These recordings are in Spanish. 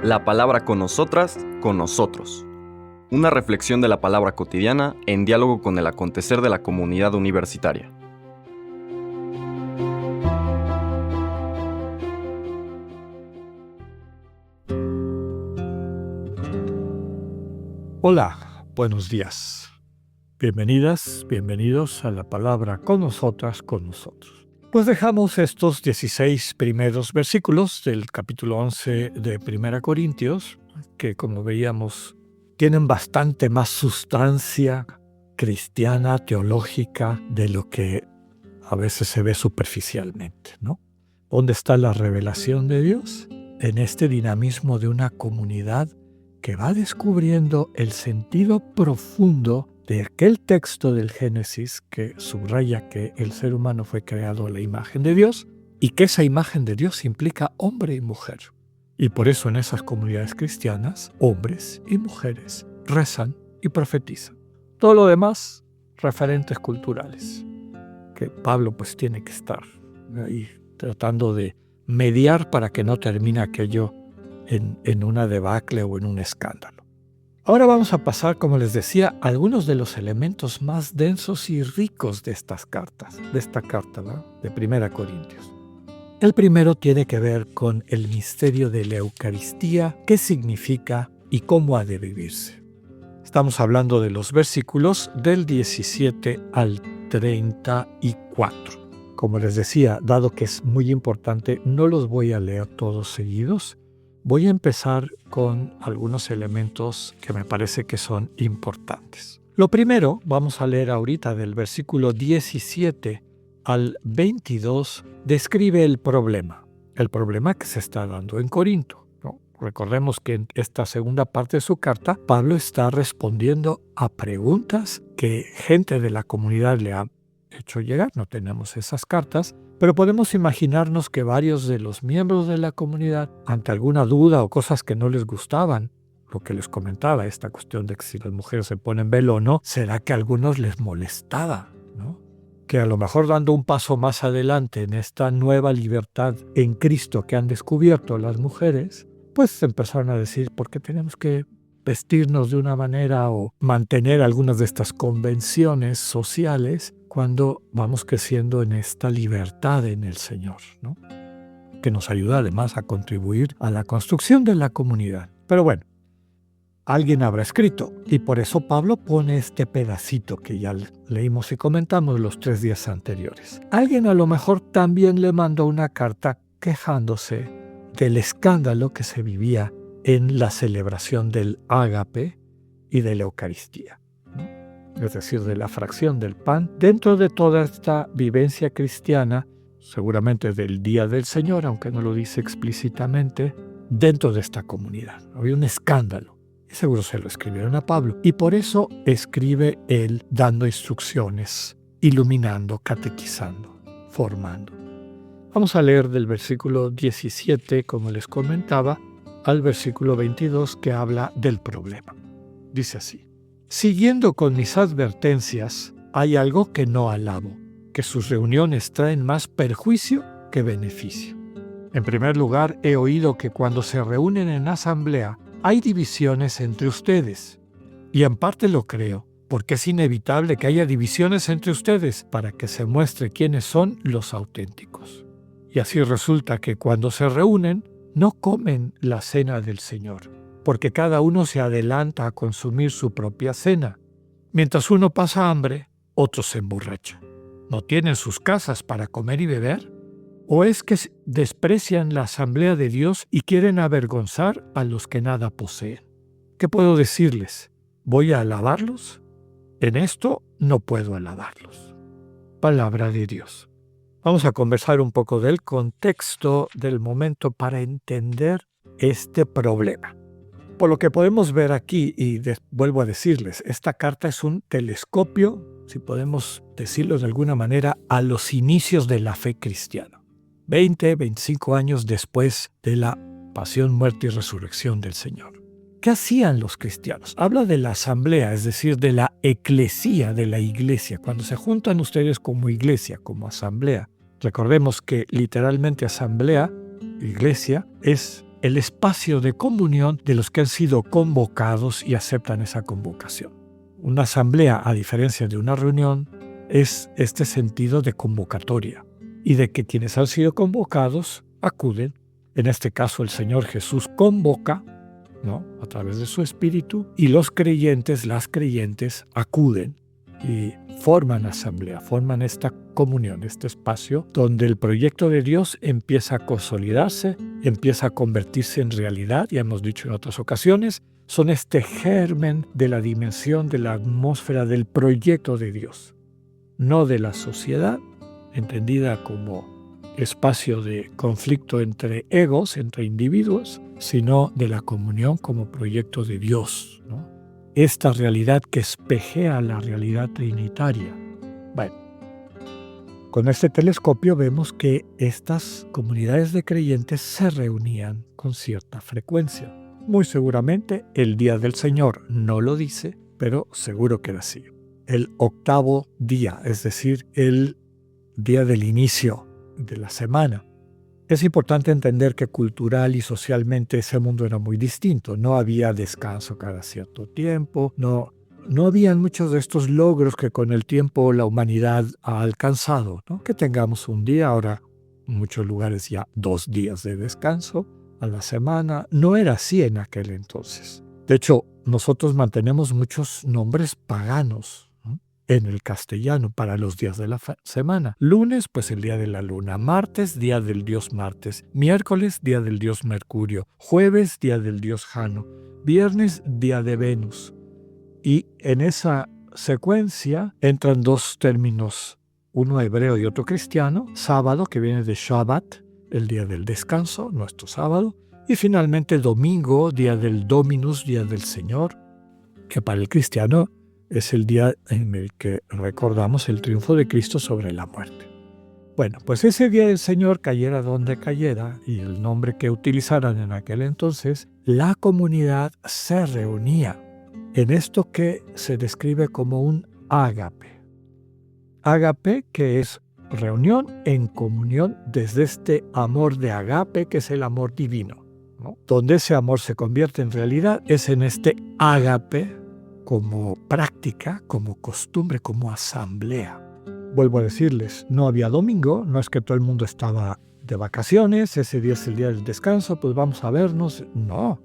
La palabra con nosotras, con nosotros. Una reflexión de la palabra cotidiana en diálogo con el acontecer de la comunidad universitaria. Hola, buenos días. Bienvenidas, bienvenidos a la palabra con nosotras, con nosotros. Pues dejamos estos 16 primeros versículos del capítulo 11 de 1 Corintios, que como veíamos tienen bastante más sustancia cristiana, teológica, de lo que a veces se ve superficialmente, ¿no? ¿Dónde está la revelación de Dios? En este dinamismo de una comunidad que va descubriendo el sentido profundo de aquel texto del Génesis que subraya que el ser humano fue creado a la imagen de Dios y que esa imagen de Dios implica hombre y mujer. Y por eso en esas comunidades cristianas, hombres y mujeres rezan y profetizan. Todo lo demás, referentes culturales, que Pablo pues tiene que estar ahí tratando de mediar para que no termine aquello en una debacle o en un escándalo. Ahora vamos a pasar, como les decía, a algunos de los elementos más densos y ricos de estas cartas, de esta carta, ¿verdad? De 1 Corintios. El primero tiene que ver con el misterio de la Eucaristía, qué significa y cómo ha de vivirse. Estamos hablando de los versículos del 17 al 34. Como les decía, dado que es muy importante, no los voy a leer todos seguidos. Voy a empezar con algunos elementos que me parece que son importantes. Lo primero, vamos a leer ahorita del versículo 17 al 22, describe el problema que se está dando en Corinto, ¿no? Recordemos que en esta segunda parte de su carta, Pablo está respondiendo a preguntas que gente de la comunidad le ha hecho llegar. No tenemos esas cartas, pero podemos imaginarnos que varios de los miembros de la comunidad, ante alguna duda o cosas que no les gustaban, lo que les comentaba, esta cuestión de que si las mujeres se ponen velo o no, será que a algunos les molestaba, ¿no? Que a lo mejor dando un paso más adelante en esta nueva libertad en Cristo que han descubierto las mujeres, pues empezaron a decir, ¿por qué tenemos que vestirnos de una manera o mantener algunas de estas convenciones sociales cuando vamos creciendo en esta libertad en el Señor, ¿no? Que nos ayuda además a contribuir a la construcción de la comunidad? Pero bueno, alguien habrá escrito, y por eso Pablo pone este pedacito que ya leímos y comentamos los 3 días anteriores. Alguien a lo mejor también le mandó una carta quejándose del escándalo que se vivía en la celebración del ágape y de la Eucaristía, ¿no? Es decir, de la fracción del pan dentro de toda esta vivencia cristiana, seguramente del Día del Señor, aunque no lo dice explícitamente, dentro de esta comunidad. Había un escándalo. Y seguro se lo escribieron a Pablo. Y por eso escribe él dando instrucciones, iluminando, catequizando, formando. Vamos a leer del versículo 17, como les comentaba, al versículo 22, que habla del problema. Dice así: siguiendo con mis advertencias, hay algo que no alabo, que sus reuniones traen más perjuicio que beneficio. En primer lugar, he oído que cuando se reúnen en asamblea, hay divisiones entre ustedes. Y en parte lo creo, porque es inevitable que haya divisiones entre ustedes para que se muestre quiénes son los auténticos. Y así resulta que cuando se reúnen, no comen la cena del Señor, porque cada uno se adelanta a consumir su propia cena. Mientras uno pasa hambre, otro se emborracha. ¿No tienen sus casas para comer y beber? ¿O es que desprecian la asamblea de Dios y quieren avergonzar a los que nada poseen? ¿Qué puedo decirles? ¿Voy a alabarlos? En esto no puedo alabarlos. Palabra de Dios. Vamos a conversar un poco del contexto del momento para entender este problema. Por lo que podemos ver aquí, y vuelvo a decirles, esta carta es un telescopio, si podemos decirlo de alguna manera, a los inicios de la fe cristiana. 20, 25 años después de la pasión, muerte y resurrección del Señor. ¿Qué hacían los cristianos? Habla de la asamblea, es decir, de la eclesía, de la iglesia. Cuando se juntan ustedes como iglesia, como asamblea. Recordemos que literalmente asamblea, iglesia, es el espacio de comunión de los que han sido convocados y aceptan esa convocación. Una asamblea, a diferencia de una reunión, es este sentido de convocatoria y de que quienes han sido convocados acuden. En este caso, el Señor Jesús convoca, ¿no?, a través de su Espíritu, y los creyentes, las creyentes, acuden y forman asamblea, forman esta comunión, este espacio donde el proyecto de Dios empieza a consolidarse, empieza a convertirse en realidad. Ya hemos dicho en otras ocasiones, son este germen de la dimensión, de la atmósfera del proyecto de Dios, no de la sociedad, entendida como espacio de conflicto entre egos, entre individuos, sino de la comunión como proyecto de Dios, ¿no? Esta realidad que espejea la realidad trinitaria. Bueno, con este telescopio vemos que estas comunidades de creyentes se reunían con cierta frecuencia. Muy seguramente el día del Señor no lo dice, pero seguro que era así. El octavo día, es decir, el día del inicio de la semana. Es importante entender que cultural y socialmente ese mundo era muy distinto. No había descanso cada cierto tiempo, no habían muchos de estos logros que con el tiempo la humanidad ha alcanzado, ¿no? Que tengamos un día, ahora en muchos lugares ya 2 días de descanso a la semana. No era así en aquel entonces. De hecho, nosotros mantenemos muchos nombres paganos, ¿no?, en el castellano para los días de la semana. Lunes, pues el día de la luna. Martes, día del dios Martes. Miércoles, día del dios Mercurio. Jueves, día del dios Jano. Viernes, día de Venus. Y en esa secuencia entran 2 términos, uno hebreo y otro cristiano. Sábado, que viene de Shabbat, el día del descanso, nuestro sábado. Y finalmente domingo, día del Dominus, día del Señor, que para el cristiano es el día en el que recordamos el triunfo de Cristo sobre la muerte. Bueno, pues ese día del Señor, cayera donde cayera, y el nombre que utilizaran en aquel entonces, la comunidad se reunía en esto que se describe como un ágape. Ágape, que es reunión en comunión desde este amor de agape, que es el amor divino, ¿no? Donde ese amor se convierte en realidad es en este ágape como práctica, como costumbre, como asamblea. Vuelvo a decirles, no había domingo, no es que todo el mundo estaba de vacaciones, ese día es el día del descanso, pues vamos a vernos. No,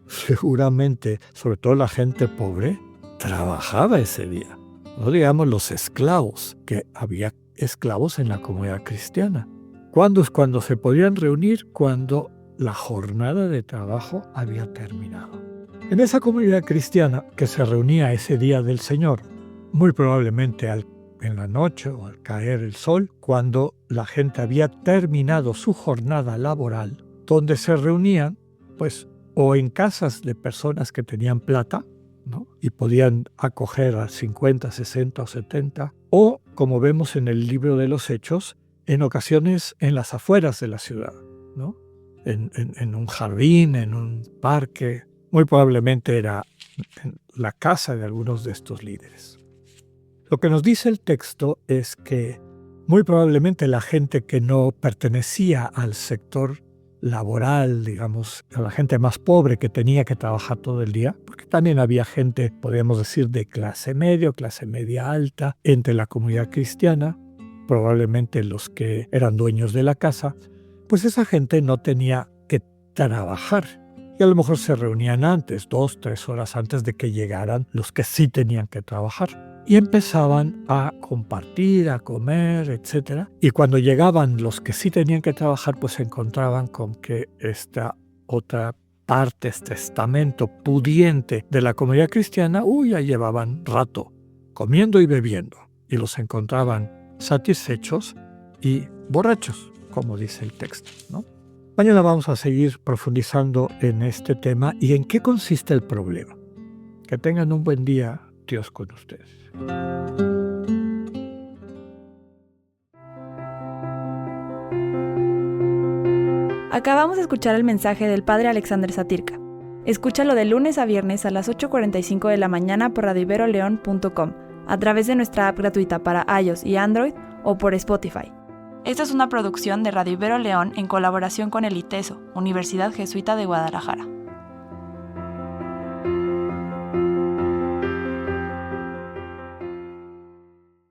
seguramente, sobre todo la gente pobre, trabajaba ese día. No digamos los esclavos, que había esclavos en la comunidad cristiana. ¿Cuándo es cuando se podían reunir? Cuando la jornada de trabajo había terminado. En esa comunidad cristiana que se reunía ese día del Señor, muy probablemente en la noche o al caer el sol, cuando la gente había terminado su jornada laboral, donde se reunían, pues, o en casas de personas que tenían plata, ¿no?, y podían acoger a 50, 60 o 70, o, como vemos en el libro de los Hechos, en ocasiones en las afueras de la ciudad, ¿no?, en un jardín, en un parque. Muy probablemente era en la casa de algunos de estos líderes. Lo que nos dice el texto es que muy probablemente la gente que no pertenecía al sector laboral, digamos, a la gente más pobre que tenía que trabajar todo el día, porque también había gente, podemos decir, de clase media alta, entre la comunidad cristiana, probablemente los que eran dueños de la casa, pues esa gente no tenía que trabajar. Y a lo mejor se reunían antes, 2, 3 horas antes de que llegaran los que sí tenían que trabajar. Y empezaban a compartir, a comer, etc. Y cuando llegaban los que sí tenían que trabajar, pues se encontraban con que esta otra parte, este estamento pudiente de la comunidad cristiana, ya llevaban rato comiendo y bebiendo. Y los encontraban satisfechos y borrachos, como dice el texto, ¿no? Mañana vamos a seguir profundizando en este tema y en qué consiste el problema. Que tengan un buen día, Dios con ustedes. Acabamos de escuchar el mensaje del Padre Alexander Satirka. Escúchalo de lunes a viernes a las 8:45 de la mañana por radioiberoleon.com, a través de nuestra app gratuita para iOS y Android o por Spotify. Esta es una producción de Radio Ibero León en colaboración con el ITESO, Universidad Jesuita de Guadalajara.